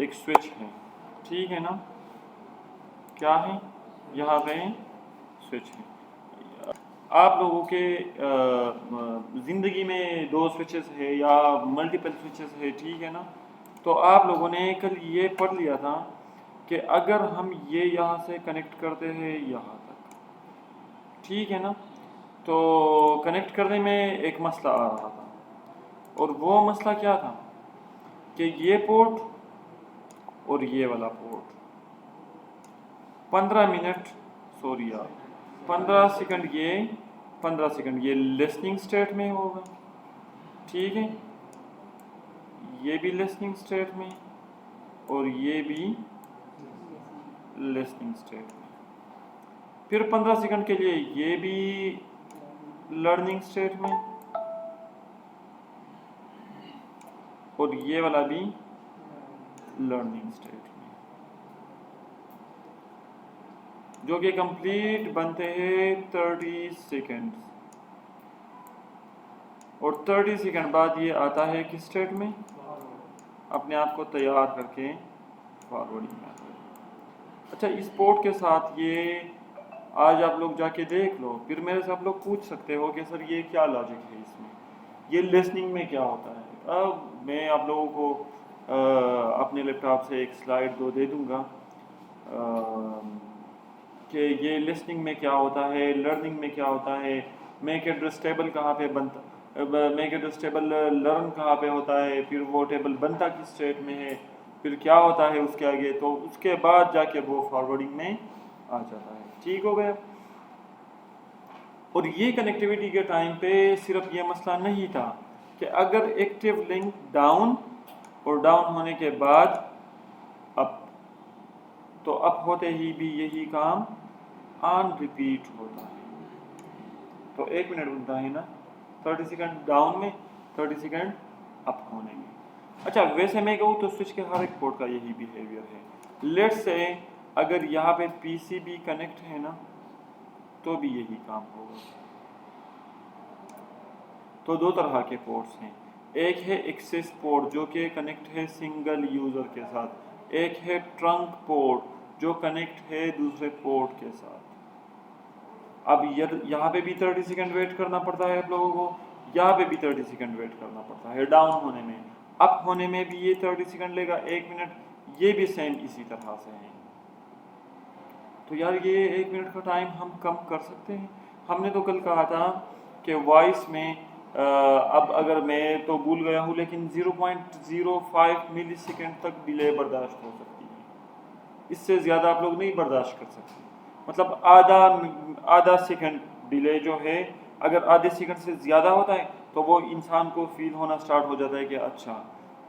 एक स्विच है, ठीक है ना, क्या है यहाँ पे स्विच है। आप लोगों के ज़िंदगी में दो स्विचेस है या मल्टीपल स्विचेस है, ठीक है ना। तो आप लोगों ने कल ये पढ़ लिया था कि अगर हम ये यहाँ से कनेक्ट करते हैं यहाँ तक, ठीक है ना, तो कनेक्ट करने में एक मसला आ रहा था, और वो मसला क्या था कि ये पोर्ट और ये वाला पोर्ट 15 मिनट, सॉरी यार 15 सेकंड, ये 15 सेकंड ये लिसनिंग स्टेट में होगा, ठीक है, ये भी लिसनिंग स्टेट में और ये भी लिसनिंग स्टेट में। फिर 15 सेकंड के लिए ये भी लर्निंग स्टेट में और ये वाला भी लर्निंग स्टेट में, जो कि कंप्लीट बनते हैं 30 सेकंड, और 30 सेकंड बाद ये आता है किस स्टेट में, अपने आप को तैयार करके फॉरवर्डिंग में आता है। अच्छा, इस पोर्ट के साथ ये आज आप लोग जाके देख लो, फिर मेरे से आप लोग पूछ सकते हो कि सर ये क्या लॉजिक है इसमें, ये लिसनिंग में क्या होता है। अब मैं आप लोगों को अपने लैपटॉप से एक स्लाइड दे दूंगा कि ये लिसनिंग में क्या होता है, लर्निंग में क्या होता है, मेक एड्रेस टेबल कहाँ पे बनता, मेक एड्रेस टेबल लर्न कहाँ पे होता है, फिर वो टेबल बनता किस स्टेट में है, फिर क्या होता है उसके आगे, तो उसके बाद जाके वो फॉरवर्डिंग में आ जाता है। ठीक हो गया। और ये कनेक्टिविटी के टाइम पे सिर्फ ये मसला नहीं था कि अगर एक्टिव लिंक डाउन और डाउन होने के बाद अप, तो अप होते ही भी यही काम ऑन रिपीट होता है। तो 1 मिनट बनता है ना, 30 सेकंड डाउन में, 30 सेकंड अप होने में। अच्छा, वैसे मैं कहूँ तो स्विच के हर एक पोर्ट का यही बिहेवियर है। लेट्स से अगर यहाँ पे पीसीबी कनेक्ट है ना, तो भी यही काम होगा। तो दो तरह के पोर्ट्स हैं, एक है एक्सेस पोर्ट जो कि कनेक्ट है सिंगल यूज़र के साथ, एक है ट्रंक पोर्ट जो कनेक्ट है दूसरे पोर्ट के साथ। अब यहाँ पे भी 30 सेकंड वेट करना पड़ता है आप लोगों को, यहाँ पे भी 30 सेकंड वेट करना पड़ता है डाउन होने में, अप होने में भी ये 30 सेकंड लेगा, 1 मिनट, ये भी सेम इसी तरह से है। तो यार ये 1 मिनट का टाइम हम कम कर सकते हैं। हमने तो कल कहा था कि वॉइस में अब अगर मैं तो भूल गया हूँ, लेकिन 0.05 मिली सेकेंड तक डिले बर्दाश्त हो सकती है, इससे ज़्यादा आप लोग नहीं बर्दाश्त कर सकते। मतलब आधा सेकंड डिले जो है, अगर आधे सेकंड से ज़्यादा होता है तो वो इंसान को फील होना स्टार्ट हो जाता है कि अच्छा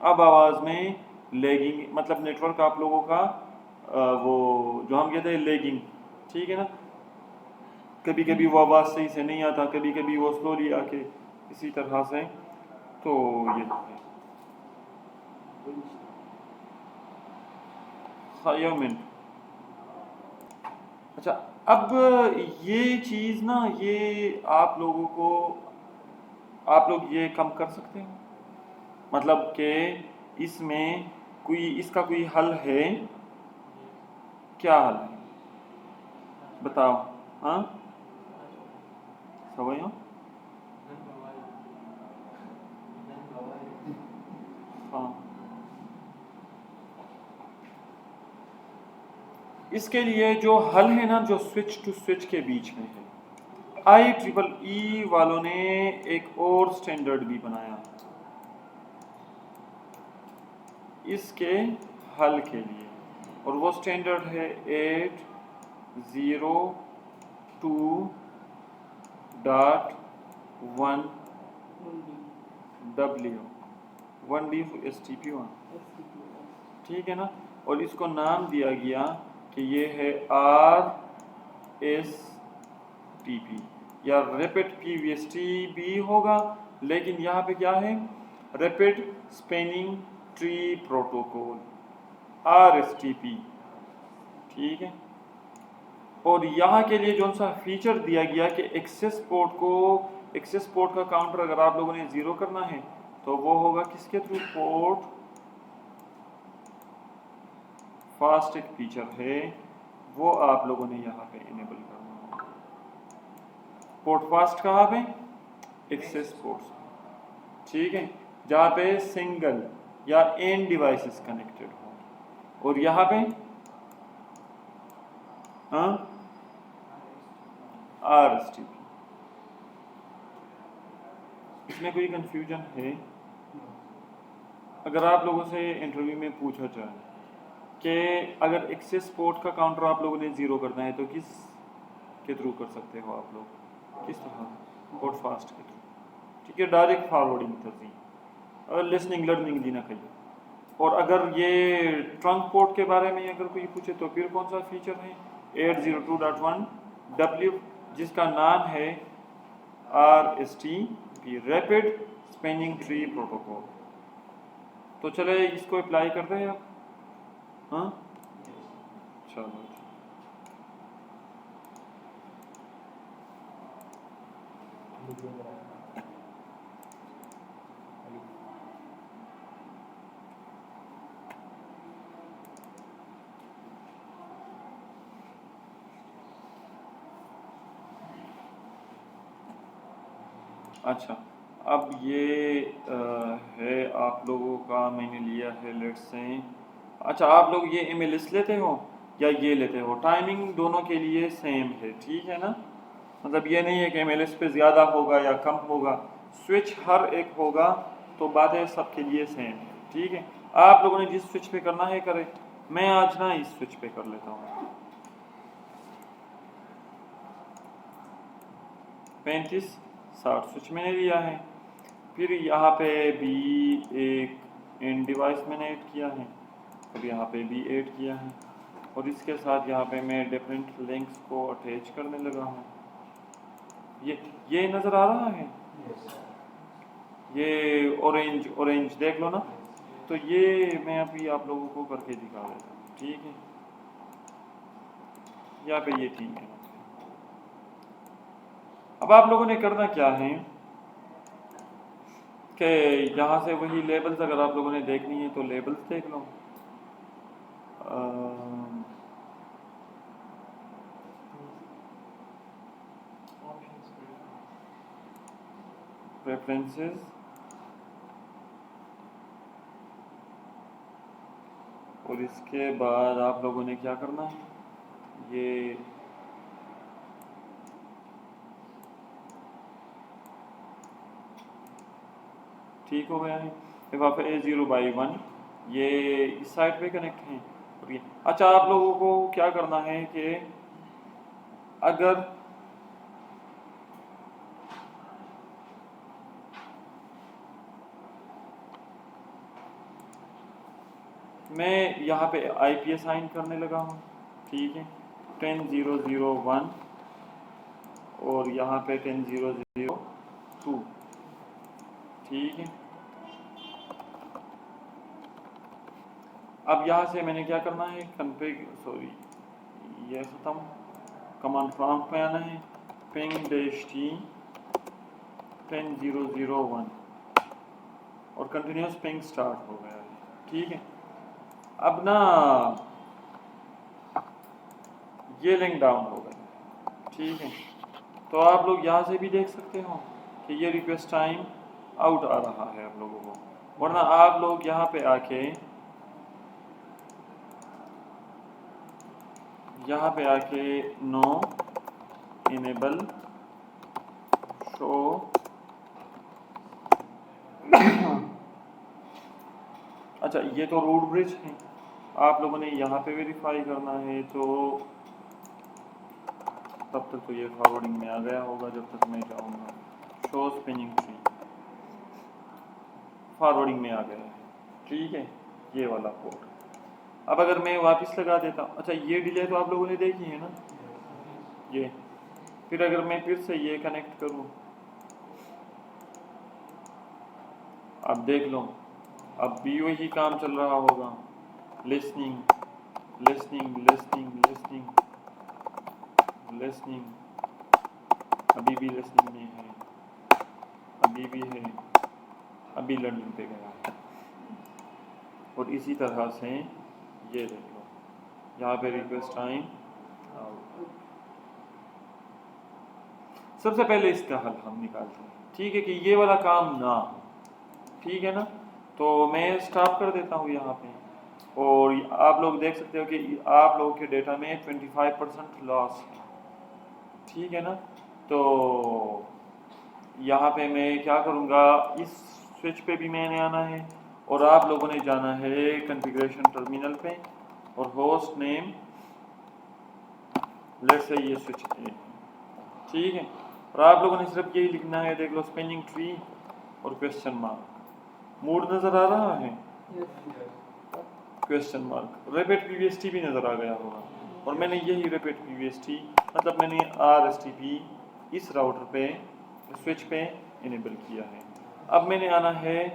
अब आवाज़ में लेगिंग, मतलब नेटवर्क आप लोगों का वो जो हम कहते हैं लेगिंग, ठीक है ना, कभी कभी वो आवाज़ सही से नहीं आता, कभी कभी वो स्लोली आके इसी तरह से। तो ये है मिनट। अच्छा, अब ये चीज़ ना, ये आप लोगों को, आप लोग ये कम कर सकते हैं, मतलब कि इसमें कोई, इसका कोई हल है, क्या हल है बताओ। हाँ सब हाँ, इसके लिए जो हल है ना, जो स्विच टू स्विच के बीच में है, IEEE वालों ने एक और स्टैंडर्ड भी बनाया इसके हल के लिए, और वो स्टैंडर्ड है 802.1W, 1D STP1, ठीक है ना। और इसको नाम दिया गया कि ये है RSTP या रैपिड PVST भी होगा, लेकिन यहाँ पे क्या है, rapid spanning tree protocol, RSTP, ठीक है। और यहाँ के लिए जो सा फीचर दिया गया कि एक्सेस पोर्ट का काउंटर अगर आप लोगों ने 0 करना है तो वो होगा किसके थ्रू, पोर्ट फास्ट एक फीचर है, वो आप लोगों ने यहाँ पे इनेबल करना है। पोर्ट फास्ट कहाँ पे? एक्सेस पोर्ट्स, ठीक है, जहाँ पे सिंगल या एन डिवाइसेस कनेक्टेड हो। और यहाँ पे RSTP। इसमें कोई कंफ्यूजन है? अगर आप लोगों से इंटरव्यू में पूछा जाए कि अगर एक्सेस पोर्ट का काउंटर आप लोगों ने 0 करना है तो किस के थ्रू कर सकते हो आप लोग? किस तरह? पोर्ट फास्ट के थ्रू, ठीक है, डायरेक्ट फॉरवर्डिंग थी और लिसनिंग लर्निंग दी ना कही। और अगर ये ट्रंक पोर्ट के बारे में अगर कोई पूछे तो फिर कौन सा फीचर है? 802.1W, जिसका नाम है RSTP, rapid spanning tree protocol. तो चले इसको अप्लाई करते हैं आप। हाँ चलो, अच्छा अब ये है आप लोगों का, मैंने लिया है लेट्स से। अच्छा आप लोग ये MLS लेते हो या ये लेते हो? टाइमिंग दोनों के लिए सेम है, ठीक है ना, मतलब ये नहीं है कि MLS पे ज़्यादा होगा या कम होगा, स्विच हर एक होगा, तो बातें सबके लिए सेम है, ठीक है। आप लोगों ने जिस स्विच पे करना है करें, मैं आज ना इस स्विच पे कर लेता हूँ। 3560 स्विच मैंने लिया है। फिर यहाँ पे भी एक एंड डिवाइस मैंने ऐड किया है, और यहाँ पे भी ऐड किया है, और इसके साथ यहाँ पे मैं डिफरेंट लिंक्स को अटैच करने लगा हूँ। ये नज़र आ रहा है? ये ऑरेंज देख लो ना, तो ये मैं अभी आप लोगों को करके दिखा देता हूँ, ठीक है। यहाँ पे ये ठीक है। अब आप लोगों ने करना क्या है कि यहाँ से वही लेबल्स अगर आप लोगों ने देखनी है तो लेबल्स देख लो। प्रेफरेंसेस, और इसके बाद आप लोगों ने क्या करना है, ये ठीक हो गया है। फिर वहाँ पे A0/1 ये इस साइड पे कनेक्ट है, और ये अच्छा आप लोगों को क्या करना है कि अगर मैं यहाँ पे IP असाइन करने लगा हूँ, ठीक है, 10.0.0.1 और यहाँ पे 10.0.0.2, ठीक है। अब यहाँ से मैंने क्या करना है, ये खत्म, कमांड प्रॉम्प्ट पे आना है, ping-t 10.0.0.1 और कंटिन्यूस पिंग स्टार्ट हो गया है, ठीक है। अब ना ये लिंक डाउन हो गया, ठीक है। तो आप लोग यहाँ से भी देख सकते हो कि ये रिक्वेस्ट टाइम आउट आ रहा है आप लोगों को, वरना आप लोग यहाँ पे आके नो इनेबल शो अच्छा ये तो रूट ब्रिज है, आप लोगों ने यहाँ पे वेरीफाई करना है, तो तब तक तो ये फॉरवर्डिंग में आ गया होगा जब तक मैं जाऊँगा। शो स्पिनिंग ट्री फॉरवर्डिंग में आ गया है, ठीक है, ये वाला पोर्ट। अब अगर मैं वापस लगा देता हूँ, अच्छा ये डिले तो आप लोगों ने देखी है ना, ये फिर अगर मैं फिर से ये कनेक्ट करूँ, अब देख लो अब भी वही काम चल रहा होगा, listening listening listening listening listening, अभी भी लिसनिंग में है, अभी भी है, अभी लर्निंग पे गया है। और इसी तरह से ये देख लो, यहाँ पे रिक्वेस्ट टाइम। सबसे पहले इसका हल हम निकालते हैं, ठीक है, कि ये वाला काम ना हो, ठीक है ना। तो मैं स्टॉप कर देता हूँ यहाँ पे, और आप लोग देख सकते हो कि आप लोगों के डेटा में 25% लॉस है, ठीक है ना। तो यहाँ पे मैं क्या करूँगा, इस स्विच पे भी मैंने आना है, और आप लोगों ने जाना है कॉन्फ़िगरेशन टर्मिनल पे, और होस्ट नेम लेट्स से ये स्विच ए, ठीक है। और आप लोगों ने सिर्फ यही लिखना है, देख लो, स्पिनिंग ट्री और क्वेश्चन मार्क। मूड नज़र आ रहा है, क्वेश्चन मार्क, रिपीट पीवीएसटी भी नज़र आ गया होगा, और मैंने यही रिपीट पीवीएसटी मतलब मैंने आरएसटीपी इस राउटर पे स्विच पे इनेबल किया है। अब मैंने आना है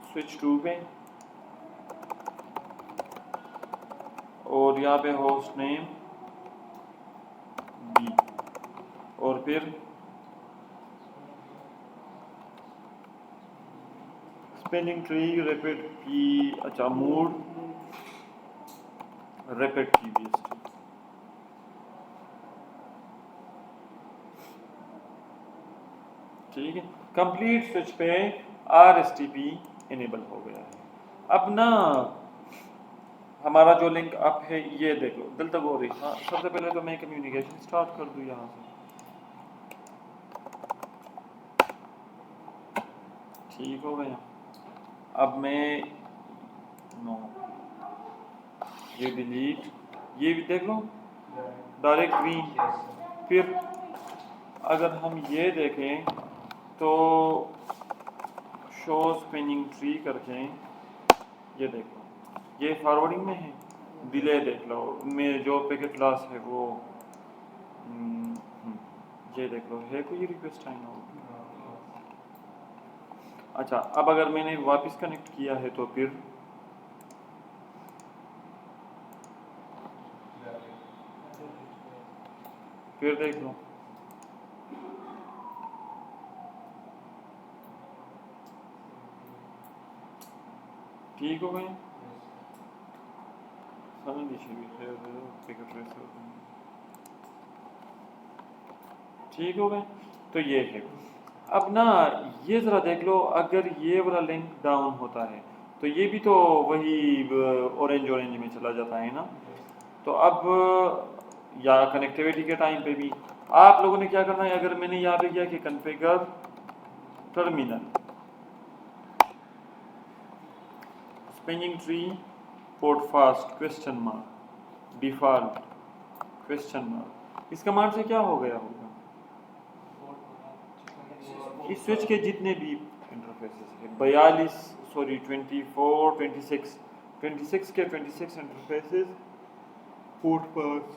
स्विच 2 पे, और यहाँ पे होस्ट नेम बी, और फिर स्पेलिंग ट्री रिपीट पी, अच्छा, मूड रिपीट पीवीएसटी, ठीक है। कंप्लीट स्विच पे आरएसटीपी इनेबल हो गया है। अब ना हमारा जो लिंक अप है ये देख लो, दिल तक हो रही। हाँ, सबसे पहले तो मैं कम्युनिकेशन स्टार्ट कर दूँ यहाँ से, ठीक हो गया। अब मैं नो, ये डिलीट, ये भी देख लो डायरेक्ट ग्रीन। फिर अगर हम ये देखें तो शो स्पिनिंग ट्री करके, ये देख लो, ये फॉरवर्डिंग में है, डिले देख लो, में जो पैकेट लॉस है वो ये देख लो है कोई रिक्वेस्ट टाइम हो। अच्छा, अब अगर मैंने वापस कनेक्ट किया है तो फिर देख लो, ठीक हो गए। ठीक हो गए, तो ये है। अब ना ये ज़रा देख लो, अगर ये वाला लिंक डाउन होता है तो ये भी तो वही ऑरेंज में चला जाता है ना। तो अब या कनेक्टिविटी के टाइम पे भी आप लोगों ने क्या करना है, अगर मैंने यहाँ पे किया कि configure terminal spinning tree port fast question mark default question mark, इस कमांड से क्या हो गया होगा, इस स्विच के जितने भी इंटरफेसेस हैं 42 सॉरी 24 26 के 26 इंटरफेसेस पोर्ट फास्ट,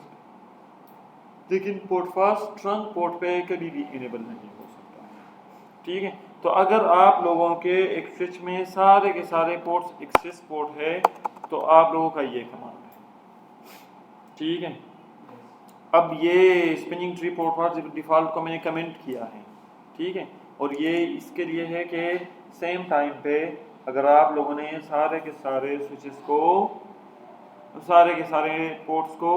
लेकिन पोर्ट फास्ट ट्रंक पोर्ट पे कभी भी इनेबल नहीं हो सकता, ठीक है। तो अगर आप लोगों के एक स्विच में सारे के सारे पोर्ट्स एक्सेस पोर्ट है तो आप लोगों का ये कमांड है, ठीक है। अब ये spinning tree port fast default को मैंने कमेंट किया है, ठीक है, और ये इसके लिए है कि सेम टाइम पे अगर आप लोगों ने सारे के सारे स्विचेस को, सारे के सारे पोर्ट्स को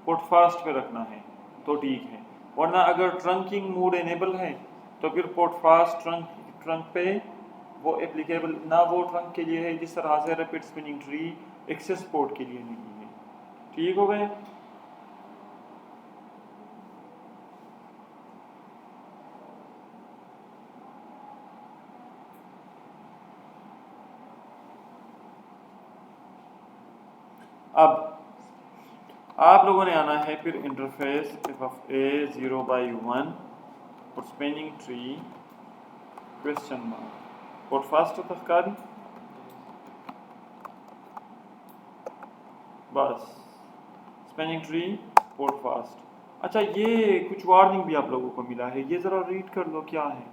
पोर्ट फास्ट पे रखना है तो ठीक है, वरना अगर ट्रंकिंग मोड इनेबल है तो फिर पोर्ट फास्ट ट्रंक पे वो एप्लीकेबल ना, वो ट्रंक के लिए है जिस तरह से rapid spanning tree access port के लिए नहीं है, ठीक हो गए। अब आप लोगों ने आना है फिर इंटरफेस ऑफ ए 0/1 और spanning tree question mark port fast तस्कारी, बस स्पिनिंग ट्री पोर्ट फास्ट। अच्छा, ये कुछ वार्निंग भी आप लोगों को मिला है, ये ज़रा रीड कर लो क्या है।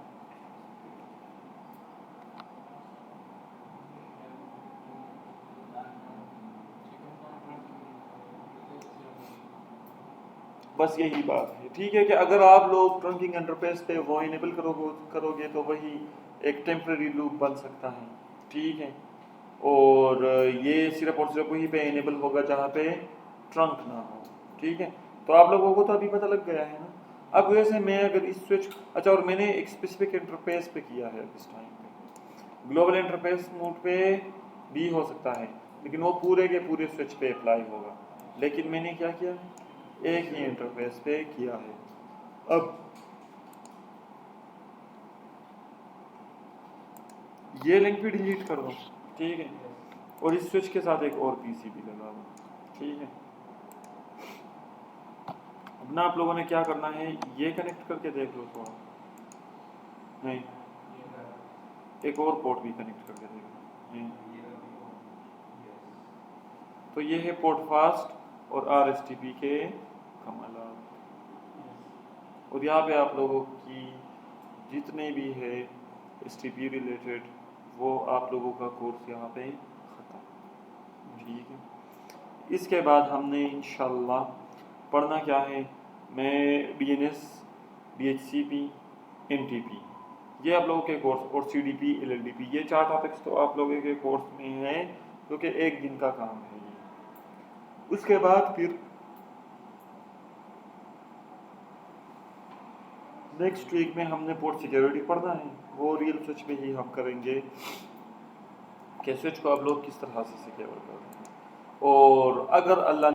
बस यही बात है, ठीक है, कि अगर आप लोग ट्रंकिंग इंटरफेस पे वो इनेबल करोगे तो वही एक टेम्परेरी लूप बन सकता है, ठीक है। और ये सिर्फ और सिर्फ वहीं पे इनेबल होगा जहाँ पे ट्रंक ना हो। ठीक है, तो आप लोगों को तो अभी पता लग गया है ना। अब वैसे मैं अगर इस स्विच, अच्छा, और मैंने एक स्पेसिफिक इंटरफेस पे किया है इस टाइम पे, ग्लोबल इंटरफेस मोड पे भी हो सकता है, लेकिन वो पूरे के पूरे स्विच पे अप्लाई होगा। लेकिन मैंने क्या किया, एक ही इंटरफेस पे किया है। अब ये लिंक भी डिलीट कर दो, ठीक है, और इस स्विच के साथ एक और पीसी भी लगा दो, ठीक है। अब ना आप लोगों ने क्या करना है, ये कनेक्ट करके देख लो थोड़ा, नहीं, एक और पोर्ट भी कनेक्ट करके देख लो, नहीं। तो ये है पोर्ट फास्ट और RSTP के कमालात। और यहाँ पे आप लोगों की जितने भी है STP रिलेटेड, वो आप लोगों का कोर्स यहाँ पे ख़त्म, ठीक है। इसके बाद हमने इंशाल्लाह पढ़ना क्या है, मैं DNS, DHCP, NTP, ये आप लोगों के कोर्स, और CDP, LLDP, ये 4 टॉपिक्स तो आप लोगों के कोर्स में हैं, क्योंकि एक दिन का काम है ये। उसके बाद फिर नेक्स्ट वीक में हमने पोर्ट सिक्योरिटी पढ़ना है, वो रियल स्विच पे ही हम करेंगे कि स्विच को आप लोग किस तरह से सिक्योर करते हैं। और अगर अल्लाह